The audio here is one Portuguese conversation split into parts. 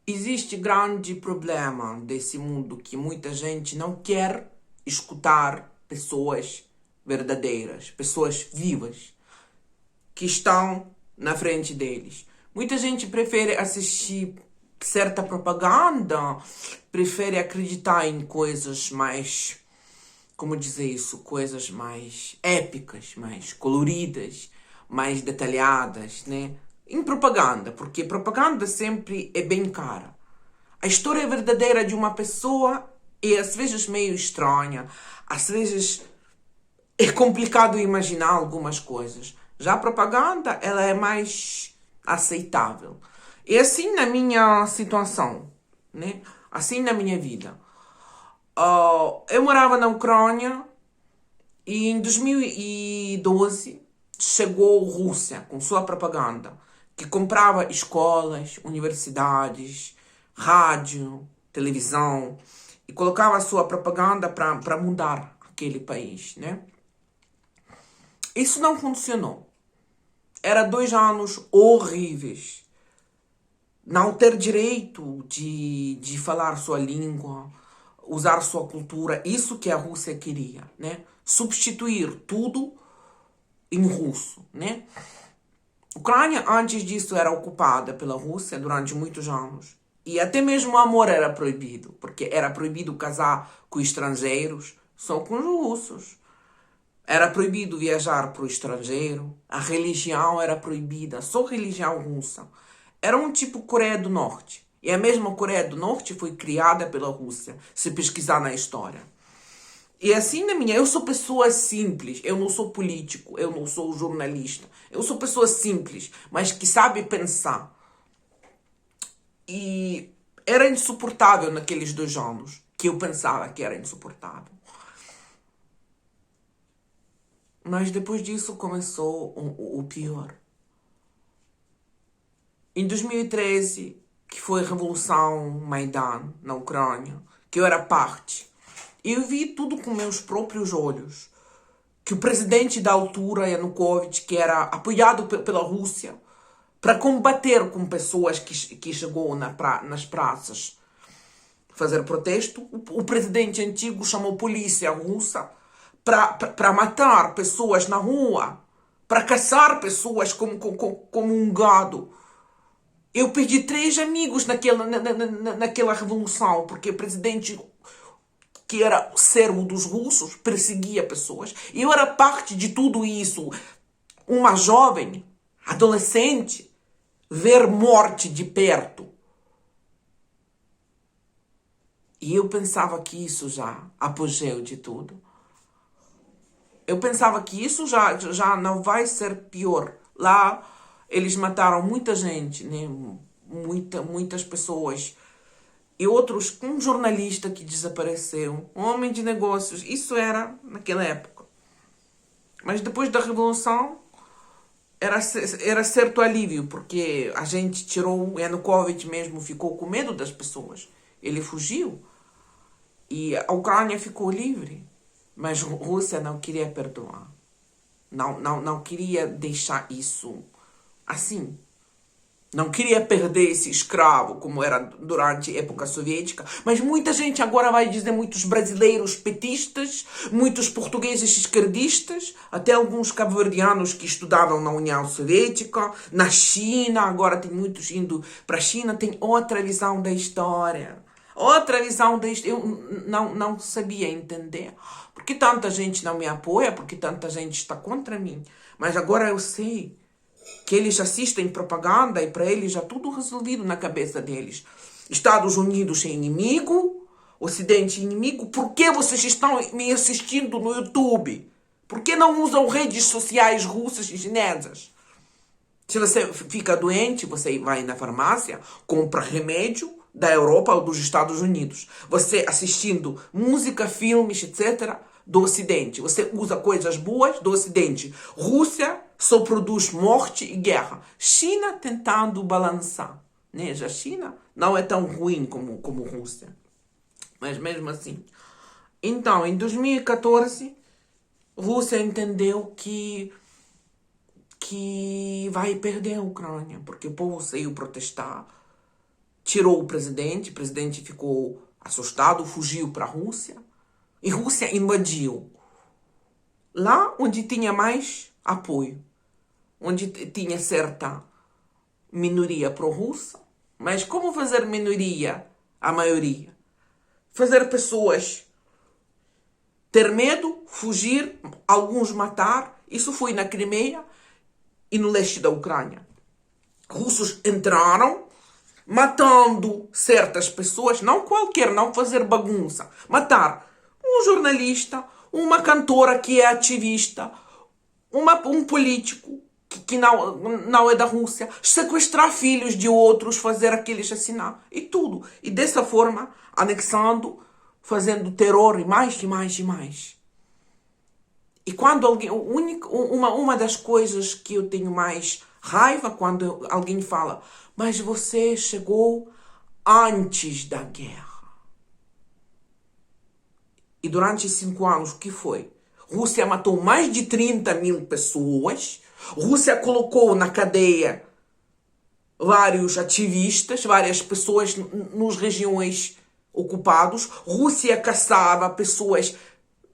Existe grande problema desse mundo que muita gente não quer escutar pessoas verdadeiras, pessoas vivas, que estão na frente deles. Muita gente prefere assistir certa propaganda, prefere acreditar em coisas mais, como dizer isso, coisas mais épicas, mais coloridas, mais detalhadas, né? Em propaganda, porque propaganda sempre é bem cara. A história verdadeira de uma pessoa é às vezes meio estranha, às vezes é complicado imaginar algumas coisas. Já a propaganda, ela é mais aceitável. E assim na minha situação, né? Assim na minha vida. Eu morava na Ucrânia e em 2012 chegou a Rússia com sua propaganda, que comprava escolas, universidades, rádio, televisão e colocava a sua propaganda para mudar aquele país, né? Isso não funcionou. Era 2 anos horríveis. Não ter direito de falar sua língua, usar sua cultura, isso que a Rússia queria, né? Substituir tudo em russo, né? A Ucrânia, antes disso, era ocupada pela Rússia durante muitos anos. E até mesmo o amor era proibido, porque era proibido casar com estrangeiros, só com os russos. Era proibido viajar para o estrangeiro, a religião era proibida, só religião russa. Era um tipo Coreia do Norte. E a mesma Coreia do Norte foi criada pela Rússia, se pesquisar na história. E assim na minha, eu sou pessoa simples, eu não sou político, eu não sou jornalista. Eu sou pessoa simples, mas que sabe pensar. E era insuportável naqueles 2 anos, que eu pensava que era insuportável. Mas depois disso começou o pior. Em 2013, que foi a Revolução Maidan na Ucrânia, que eu era parte, eu vi tudo com meus próprios olhos. Que o presidente da altura, Yanukovych, que era apoiado pela Rússia, para combater com pessoas que chegou nas praças fazer protesto, o presidente antigo chamou a polícia russa para matar pessoas na rua, para caçar pessoas como um gado. Eu perdi 3 amigos naquela revolução, porque o presidente, que era servo dos russos, perseguia pessoas. E eu era parte de tudo isso. Uma jovem, adolescente, ver morte de perto. E eu pensava que isso já, apogeu de tudo. Eu pensava que isso já não vai ser pior. Lá eles mataram muita gente, né? Muitas pessoas. E outros, um jornalista que desapareceu, um homem de negócios. Isso era naquela época. Mas depois da Revolução, era certo alívio, porque a gente tirou, o Yanukovych mesmo ficou com medo das pessoas. Ele fugiu. E a Ucrânia ficou livre. Mas a Rússia não queria perdoar. Não queria deixar isso assim. Não queria perder esse escravo, como era durante a época soviética. Mas muita gente agora vai dizer, muitos brasileiros petistas, muitos portugueses esquerdistas, até alguns cabo-verdianos que estudavam na União Soviética, na China, agora tem muitos indo para a China, tem outra visão da história. Outra visão da história. Eu não sabia entender. Por que tanta gente não me apoia? Por que tanta gente está contra mim? Mas agora eu sei que eles assistem propaganda e para eles já tudo resolvido na cabeça deles. Estados Unidos é inimigo, Ocidente é inimigo. Por que vocês estão me assistindo no YouTube? Por que não usam redes sociais russas e chinesas? Se você fica doente, você vai na farmácia, compra remédio da Europa ou dos Estados Unidos. Você assistindo música, filmes, etc., do Ocidente. Você usa coisas boas do Ocidente. Rússia só produz morte e guerra. China tentando balançar. Né? Já a China não é tão ruim como Rússia. Mas mesmo assim. Então, em 2014, Rússia entendeu que vai perder a Ucrânia, porque o povo saiu protestar. tirou o presidente ficou assustado, fugiu para a Rússia, e a Rússia invadiu lá onde tinha mais apoio, onde tinha certa minoria pró-russa. Mas como fazer minoria a maioria? Fazer pessoas ter medo, fugir, alguns matar. Isso foi na Crimeia e no leste da Ucrânia. Russos entraram matando certas pessoas, não qualquer, não fazer bagunça. Matar um jornalista, uma cantora que é ativista, um político que não é da Rússia, sequestrar filhos de outros, fazer aqueles assinar e tudo. E dessa forma, anexando, fazendo terror e mais, e mais, e mais. E quando alguém, uma das coisas que eu tenho mais raiva, quando alguém fala, mas você chegou antes da guerra. E durante 5 anos, o que foi? Rússia matou mais de 30 mil pessoas. Rússia colocou na cadeia vários ativistas, várias pessoas nas regiões ocupadas. Rússia caçava pessoas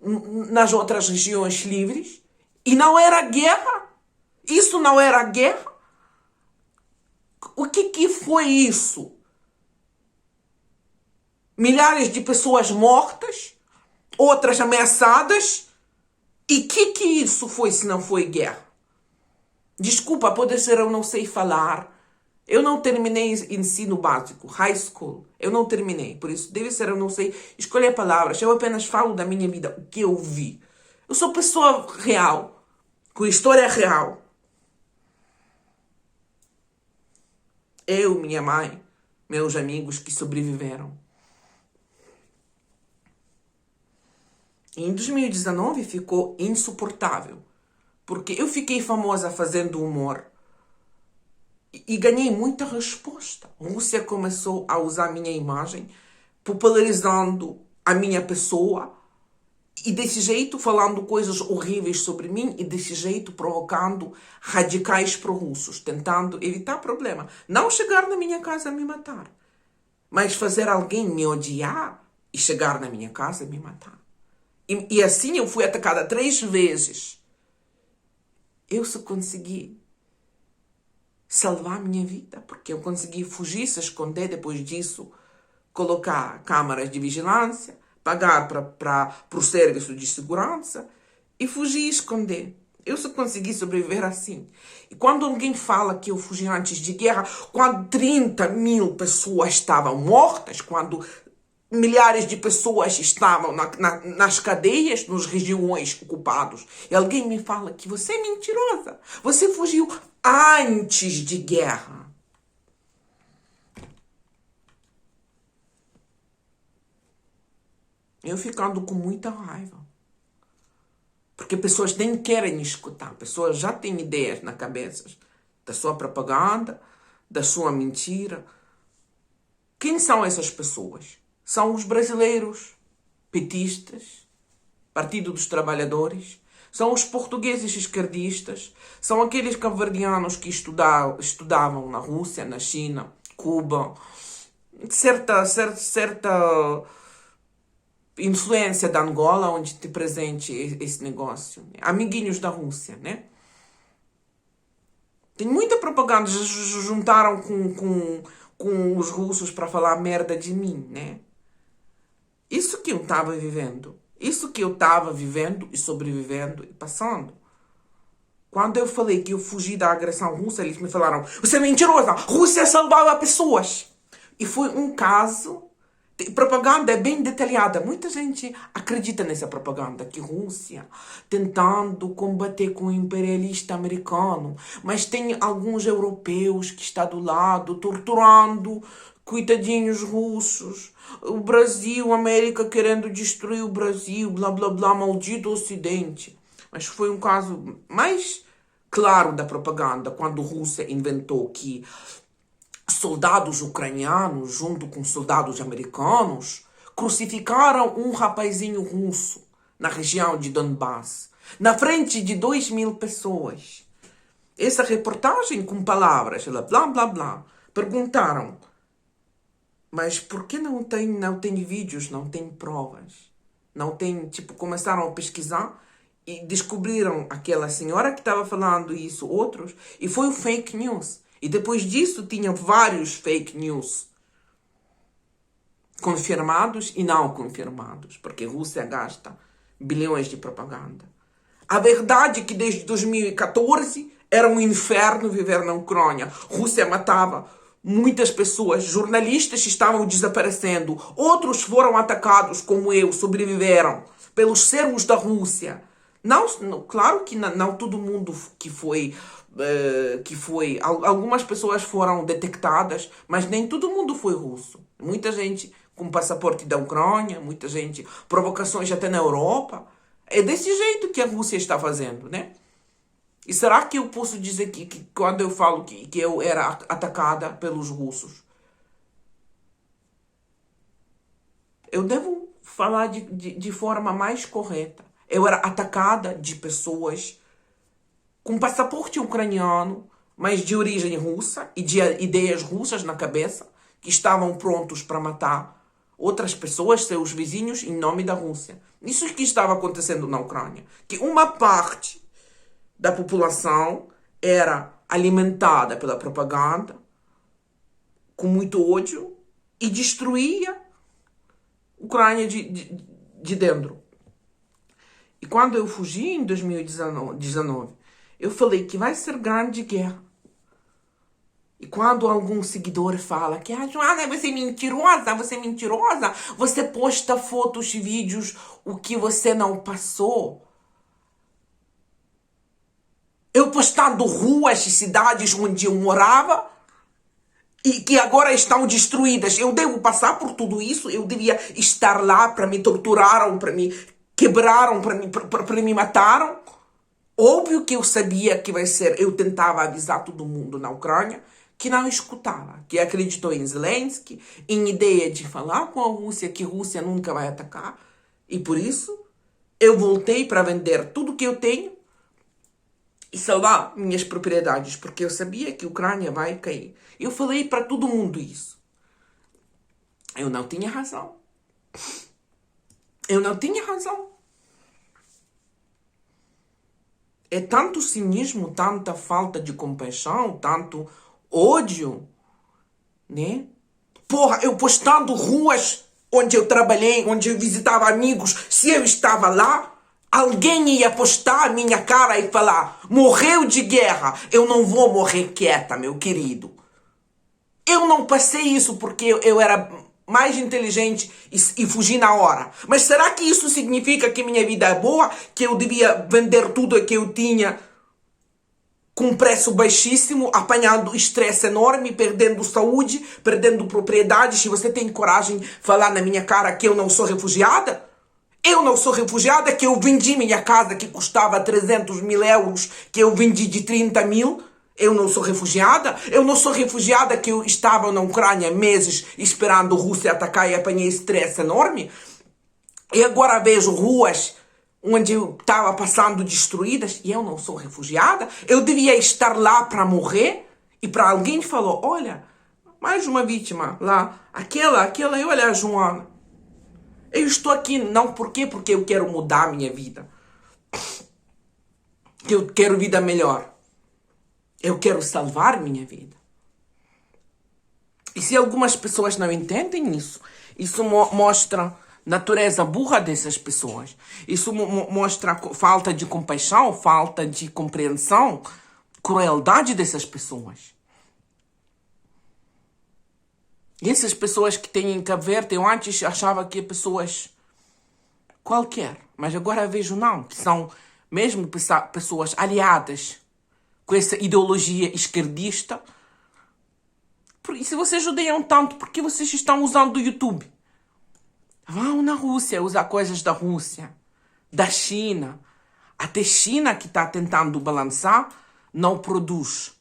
nas outras regiões livres. E não era guerra. Isso não era guerra. O que foi isso? Milhares de pessoas mortas, outras ameaçadas. E que isso foi se não foi guerra? Desculpa, pode ser eu não sei falar. Eu não terminei ensino básico, high school. Eu não terminei, por isso deve ser eu não sei escolher palavras. Eu apenas falo da minha vida, o que eu vi. Eu sou pessoa real, com história real. Eu, minha mãe, meus amigos que sobreviveram. Em 2019 ficou insuportável, porque eu fiquei famosa fazendo humor e ganhei muita resposta. A Rússia começou a usar a minha imagem, popularizando a minha pessoa e desse jeito falando coisas horríveis sobre mim e desse jeito provocando radicais pró-russos, tentando evitar problema. Não chegar na minha casa a me matar, mas fazer alguém me odiar e chegar na minha casa a me matar. E assim eu fui atacada 3 vezes. Eu só consegui salvar a minha vida, porque eu consegui fugir, se esconder depois disso, colocar câmaras de vigilância, pagar para o serviço de segurança e fugir e esconder. Eu só consegui sobreviver assim. E quando alguém fala que eu fugi antes de guerra, quando 30 mil pessoas estavam mortas, quando milhares de pessoas estavam nas cadeias, nas regiões ocupadas. E alguém me fala que você é mentirosa. Você fugiu antes de guerra. Eu ficando com muita raiva. Porque pessoas nem querem escutar. Pessoas já têm ideias na cabeça da sua propaganda, da sua mentira. Quem são essas pessoas? São os brasileiros, petistas, Partido dos Trabalhadores, são os portugueses esquerdistas, são aqueles cabo-verdianos que estudavam na Rússia, na China, Cuba, certa influência da Angola, onde tem presente esse negócio, né? Amiguinhos da Rússia, né? Tem muita propaganda, juntaram com os russos para falar merda de mim, né? Isso que eu estava vivendo. Isso que eu estava vivendo e sobrevivendo e passando. Quando eu falei que eu fugi da agressão russa, eles me falaram, você é mentirosa, a Rússia salvava pessoas. E foi um caso, propaganda é bem detalhada. Muita gente acredita nessa propaganda, que Rússia tentando combater com o imperialista americano, mas tem alguns europeus que estão do lado, torturando, coitadinhos russos. O Brasil, a América querendo destruir o Brasil, blá blá blá, maldito Ocidente. Mas foi um caso mais claro da propaganda, quando a Rússia inventou que soldados ucranianos, junto com soldados americanos, crucificaram um rapazinho russo na região de Donbass, na frente de 2.000 pessoas. Essa reportagem com palavras, blá blá blá, perguntaram, Mas por que não tem vídeos, não tem provas? Não tem, tipo, começaram a pesquisar e descobriram aquela senhora que estava falando isso, outros, e foi o fake news. E depois disso tinha vários fake news confirmados e não confirmados, porque a Rússia gasta bilhões de propaganda. A verdade é que desde 2014 era um inferno viver na Ucrânia. A Rússia matava muitas pessoas, jornalistas estavam desaparecendo, outros foram atacados, como eu, sobreviveram pelos servos da Rússia. Não, claro que não todo mundo algumas pessoas foram detectadas, mas nem todo mundo foi russo. Muita gente com passaporte da Ucrânia, muita gente, provocações até na Europa. É desse jeito que a Rússia está fazendo, né? E será que eu posso dizer que quando eu falo que eu era atacada pelos russos, eu devo falar de forma mais correta? Eu era atacada de pessoas com passaporte ucraniano, mas de origem russa e de ideias russas na cabeça, que estavam prontos para matar outras pessoas, seus vizinhos, em nome da Rússia. Isso que estava acontecendo na Ucrânia. Que uma parte da população era alimentada pela propaganda, com muito ódio, e destruía a Ucrânia de dentro. E quando eu fugi em 2019, eu falei que vai ser grande guerra. E quando algum seguidor fala que Joana, você é mentirosa, você posta fotos e vídeos, o que você não passou. Eu postando ruas e cidades onde eu morava e que agora estão destruídas. Eu devo passar por tudo isso? Eu devia estar lá para me torturaram, para me quebraram, para me mataram? Óbvio que eu sabia que vai ser. Eu tentava avisar todo mundo na Ucrânia que não escutava, que acreditou em Zelensky, em ideia de falar com a Rússia, que a Rússia nunca vai atacar. E por isso, eu voltei para vender tudo que eu tenho e salvar minhas propriedades, porque eu sabia que a Ucrânia vai cair. Eu falei para todo mundo isso. Eu não tinha razão. Eu não tinha razão. É tanto cinismo, tanta falta de compaixão, tanto ódio, né? Porra, eu postando ruas onde eu trabalhei, onde eu visitava amigos, se eu estava lá, alguém ia postar a minha cara e falar, morreu de guerra. Eu não vou morrer quieta, meu querido. Eu não passei isso porque eu era mais inteligente e fugi na hora. Mas será que isso significa que minha vida é boa? Que eu devia vender tudo que eu tinha com preço baixíssimo, apanhando estresse enorme, perdendo saúde, perdendo propriedades? Se você tem coragem de falar na minha cara que eu não sou refugiada? Eu não sou refugiada, que eu vendi minha casa que custava 300 mil euros, que eu vendi de 30 mil. Eu não sou refugiada? Eu não sou refugiada que eu estava na Ucrânia meses esperando a Rússia atacar e apanhei estresse enorme? E agora vejo ruas onde eu estava passando destruídas e eu não sou refugiada? Eu devia estar lá para morrer? E para alguém falou, olha, mais uma vítima lá. Aquela, olha a Joana. Eu estou aqui não porque eu quero mudar a minha vida. Que eu quero vida melhor. Eu quero salvar minha vida. E se algumas pessoas não entendem isso mostra a natureza burra dessas pessoas. Isso mostra falta de compaixão, falta de compreensão, crueldade dessas pessoas. E essas pessoas que têm em Cabo Verde, eu antes achava que pessoas qualquer, mas agora vejo não, que são mesmo pessoas aliadas com essa ideologia esquerdista. E se vocês odeiam tanto, por que vocês estão usando o YouTube? Vão na Rússia usar coisas da Rússia, da China. Até China, que está tentando balançar, não produz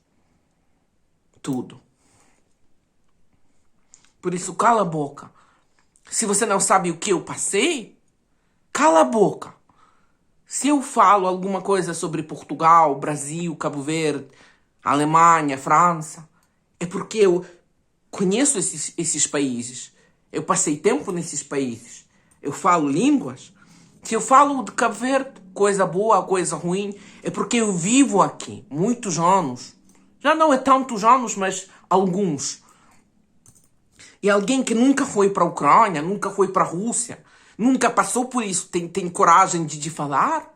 tudo. Por isso, cala a boca. Se você não sabe o que eu passei, cala a boca. Se eu falo alguma coisa sobre Portugal, Brasil, Cabo Verde, Alemanha, França, é porque eu conheço esses países. Eu passei tempo nesses países. Eu falo línguas. Se eu falo de Cabo Verde, coisa boa, coisa ruim, é porque eu vivo aqui muitos anos. Já não é tantos anos, mas alguns. E alguém que nunca foi para a Ucrânia, nunca foi para a Rússia, nunca passou por isso, tem coragem de falar?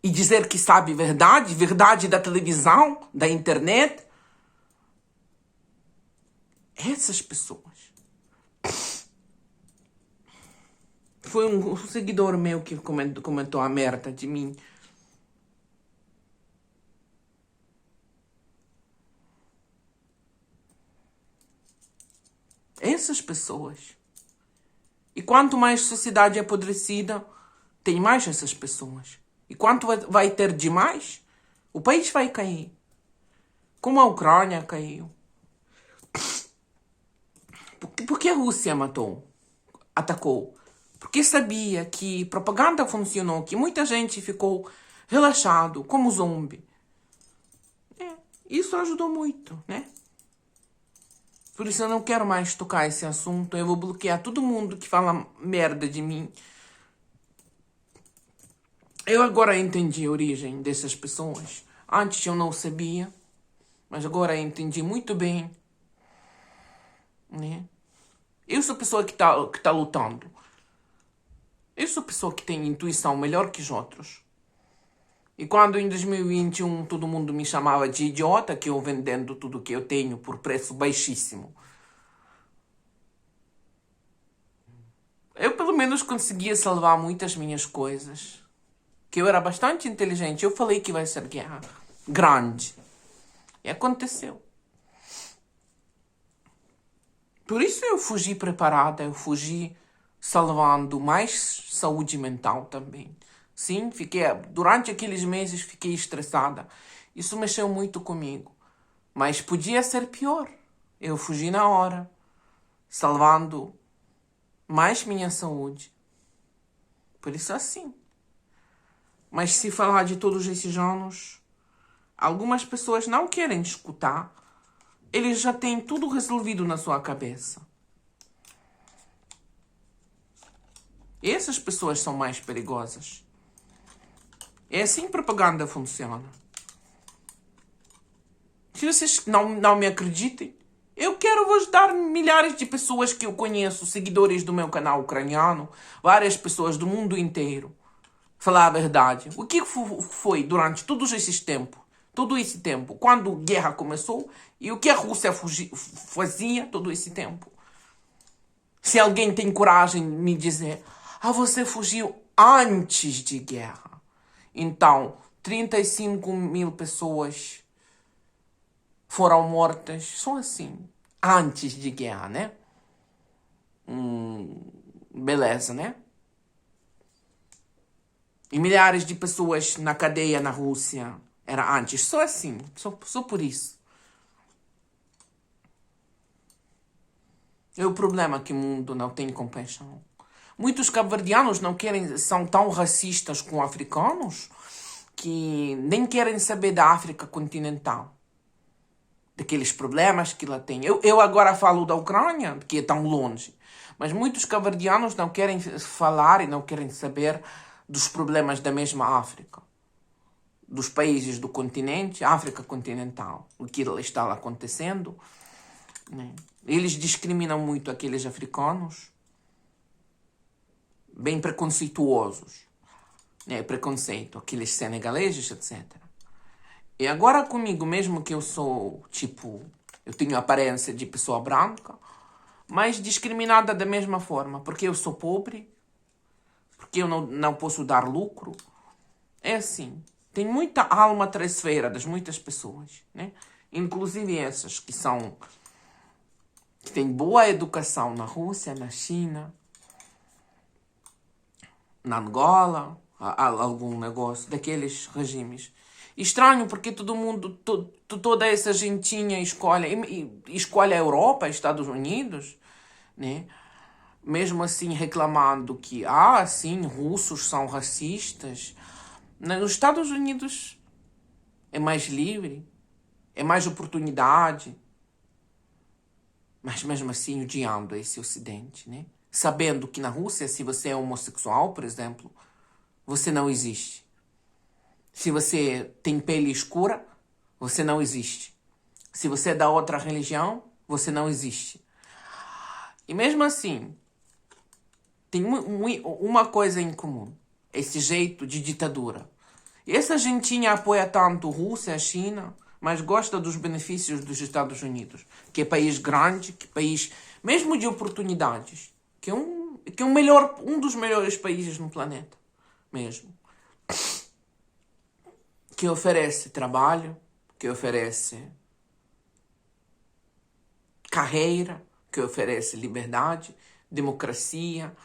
E dizer que sabe verdade, verdade da televisão, da internet? Essas pessoas. Foi um seguidor meu que comentou a merda de mim. Essas pessoas. E quanto mais sociedade apodrecida, tem mais essas pessoas. E quanto vai ter demais, o país vai cair. Como a Ucrânia caiu. Por que a Rússia matou? Atacou? Porque sabia que propaganda funcionou, que muita gente ficou relaxado, como zombie. Isso ajudou muito, né? Por isso eu não quero mais tocar esse assunto. Eu vou bloquear todo mundo que fala merda de mim. Eu agora entendi a origem dessas pessoas. Antes eu não sabia, mas agora eu entendi muito bem, né? Eu sou a pessoa que tá lutando. Eu sou a pessoa que tem intuição melhor que os outros. E quando em 2021 todo mundo me chamava de idiota, que eu vendendo tudo que eu tenho por preço baixíssimo, eu pelo menos conseguia salvar muitas minhas coisas. Que eu era bastante inteligente. Eu falei que vai ser guerra grande. E aconteceu. Por isso eu fugi preparada, eu fugi salvando mais saúde mental também. Sim, durante aqueles meses fiquei estressada. Isso mexeu muito comigo. Mas podia ser pior. Eu fugi na hora, salvando mais minha saúde. Por isso assim. Mas se falar de todos esses anos, algumas pessoas não querem escutar. Eles já têm tudo resolvido na sua cabeça. Essas pessoas são mais perigosas. É assim que propaganda funciona. Se vocês não me acreditem, eu quero vos dar milhares de pessoas que eu conheço, seguidores do meu canal ucraniano, várias pessoas do mundo inteiro, falar a verdade. O que foi durante todo esse tempo, quando a guerra começou, e o que a Rússia fazia todo esse tempo? Se alguém tem coragem de me dizer, você fugiu antes de guerra. Então, 35 mil pessoas foram mortas, só assim, antes de guerra, né? Beleza, né? E milhares de pessoas na cadeia na Rússia, era antes, só assim, só por isso. É o problema que o mundo não tem compaixão. Muitos cabo-verdianos são tão racistas com africanos que nem querem saber da África continental. Daqueles problemas que lá tem. Eu agora falo da Ucrânia, que é tão longe. Mas muitos cabo-verdianos não querem falar e não querem saber dos problemas da mesma África. Dos países do continente, África continental. O que está lá acontecendo, né? Eles discriminam muito aqueles africanos, bem preconceituosos, né? Preconceito, aqueles senegaleses, etc. E agora comigo, mesmo que eu sou, eu tenho a aparência de pessoa branca, mas discriminada da mesma forma, porque eu sou pobre, porque eu não posso dar lucro. É assim, tem muita alma traiçoeira das muitas pessoas, né? Inclusive essas que têm boa educação na Rússia, na China, na Angola, algum negócio daqueles regimes. Estranho porque todo mundo, toda essa gentinha escolhe a Europa, Estados Unidos, né? Mesmo assim reclamando que, sim, russos são racistas. Nos Estados Unidos é mais livre, é mais oportunidade. mas mesmo assim odiando esse Ocidente, né? Sabendo que na Rússia, se você é homossexual, por exemplo, você não existe. Se você tem pele escura, você não existe. Se você é da outra religião, você não existe. E mesmo assim, tem uma coisa em comum. Esse jeito de ditadura. E essa gentinha apoia tanto a Rússia, a China, mas gosta dos benefícios dos Estados Unidos. Que é país grande, que é país mesmo de oportunidades. Que é um dos melhores países no planeta. Mesmo. Que oferece trabalho, que oferece carreira, que oferece liberdade, democracia,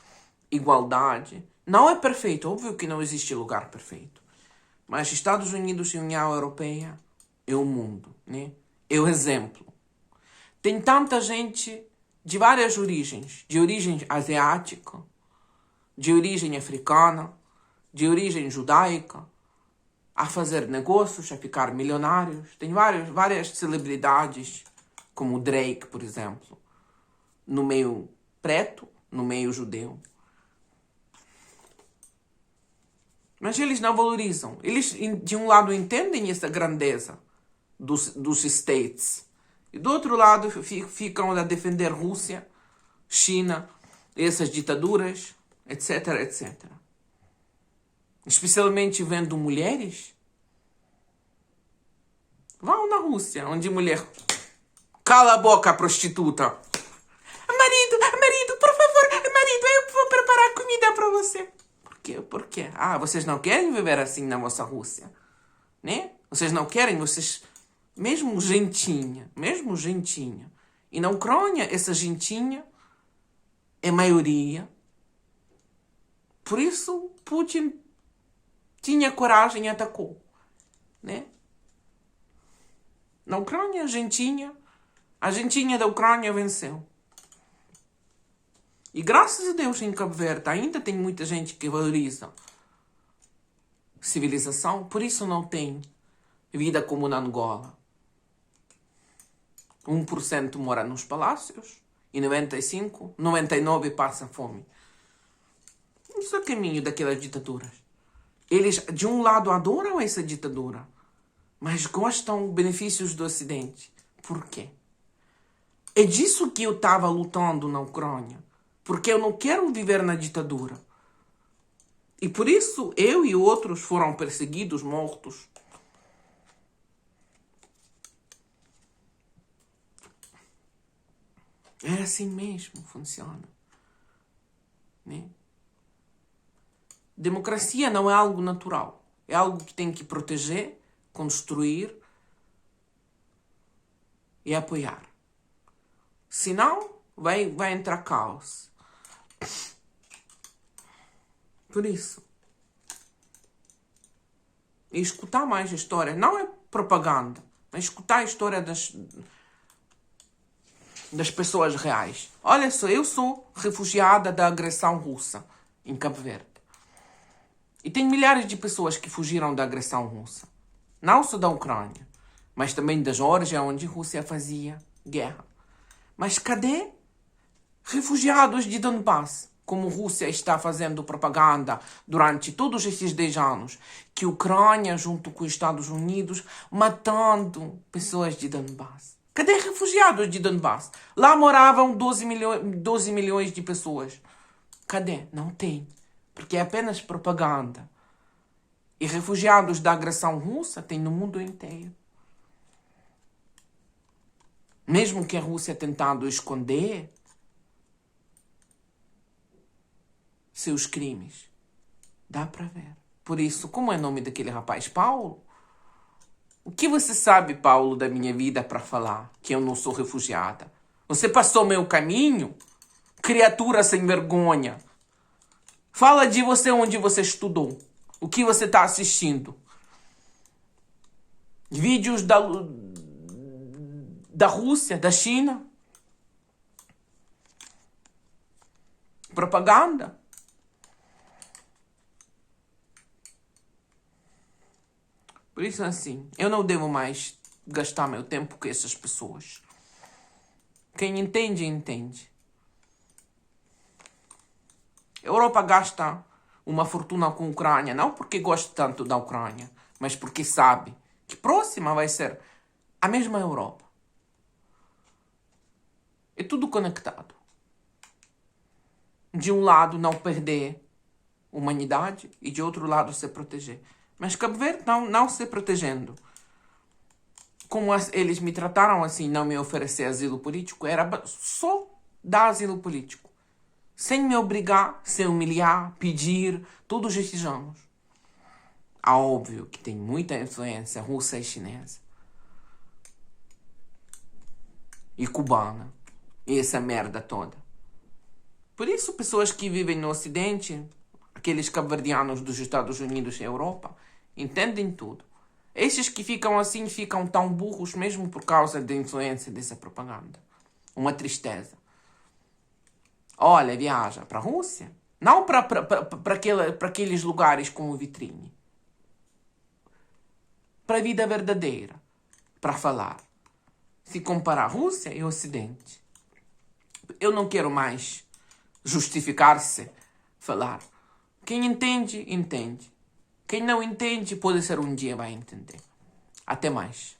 igualdade. Não é perfeito, óbvio que não existe lugar perfeito. Mas Estados Unidos e União Europeia é o mundo, né? É o exemplo. Tem tanta gente de várias origens, de origem asiática, de origem africana, de origem judaica, a fazer negócios, a ficar milionários. Tem várias celebridades, como o Drake, por exemplo, no meio preto, no meio judeu. Mas eles não valorizam. Eles, de um lado, entendem essa grandeza dos States. E do outro lado, ficam a defender Rússia, China, essas ditaduras, etc, etc. Especialmente vendo mulheres. Vão na Rússia, onde mulher... Cala a boca, prostituta. Marido, por favor, marido, eu vou preparar comida para você. Por quê? Ah, vocês não querem viver assim na vossa Rússia? Né? Vocês não querem, vocês... Mesmo gentinha. E na Ucrânia, essa gentinha é maioria. Por isso, Putin tinha coragem e atacou. Né? Na Ucrânia, a gentinha da Ucrânia venceu. E graças a Deus em Cabo Verde ainda tem muita gente que valoriza civilização, por isso não tem vida como na Angola. 1% mora nos palácios e 99% passa fome. Isso é o caminho daquelas ditaduras. Eles, de um lado, adoram essa ditadura, mas gostam dos benefícios do Ocidente. Por quê? É disso que eu estava lutando na Ucrânia. Porque eu não quero viver na ditadura. E por isso eu e outros foram perseguidos, mortos. É assim mesmo, funciona. Né? Democracia não é algo natural. É algo que tem que proteger, construir e apoiar. Senão, vai entrar caos. Por isso. E escutar mais a história. Não é propaganda, mas escutar a história das pessoas reais. Olha só, eu sou refugiada da agressão russa em Cabo Verde. E tem milhares de pessoas que fugiram da agressão russa. Não só da Ucrânia, mas também da Geórgia, onde a Rússia fazia guerra. Mas cadê refugiados de Donbass? Como a Rússia está fazendo propaganda durante todos esses 10 anos, que a Ucrânia, junto com os Estados Unidos, matando pessoas de Donbass. Cadê refugiados de Donbass? Lá moravam 12 milhões de pessoas. Cadê? Não tem. Porque é apenas propaganda. E refugiados da agressão russa tem no mundo inteiro. Mesmo que a Rússia tentando esconder seus crimes, dá para ver. Por isso, como é o nome daquele rapaz? Paulo? O que você sabe, Paulo, da minha vida para falar que eu não sou refugiada? Você passou meu caminho? Criatura sem vergonha. Fala de você onde você estudou. O que você está assistindo. Vídeos da Rússia, da China. Propaganda. Por isso, assim, eu não devo mais gastar meu tempo com essas pessoas. Quem entende, entende. A Europa gasta uma fortuna com a Ucrânia, não porque gosta tanto da Ucrânia, mas porque sabe que próxima vai ser a mesma Europa. É tudo conectado. De um lado, não perder humanidade e de outro lado, se proteger. Mas Cabo Verde não se protegendo. Como eles me trataram assim, não me oferecer asilo político, era só dar asilo político. Sem me obrigar, sem humilhar, pedir, todos estes anos. Óbvio que tem muita influência russa e chinesa. E cubana. E essa merda toda. Por isso, pessoas que vivem no Ocidente, aqueles cabo-verdianos dos Estados Unidos e Europa, entendem tudo. Esses que ficam assim, ficam tão burros mesmo por causa da influência dessa propaganda. Uma tristeza. Olha, viaja para a Rússia. Não para aqueles lugares como vitrine. Para a vida verdadeira. Para falar. Se comparar a Rússia e o Ocidente. Eu não quero mais justificar-se, falar. Quem entende, entende. Quem não entende, pode ser um dia vai entender. Até mais.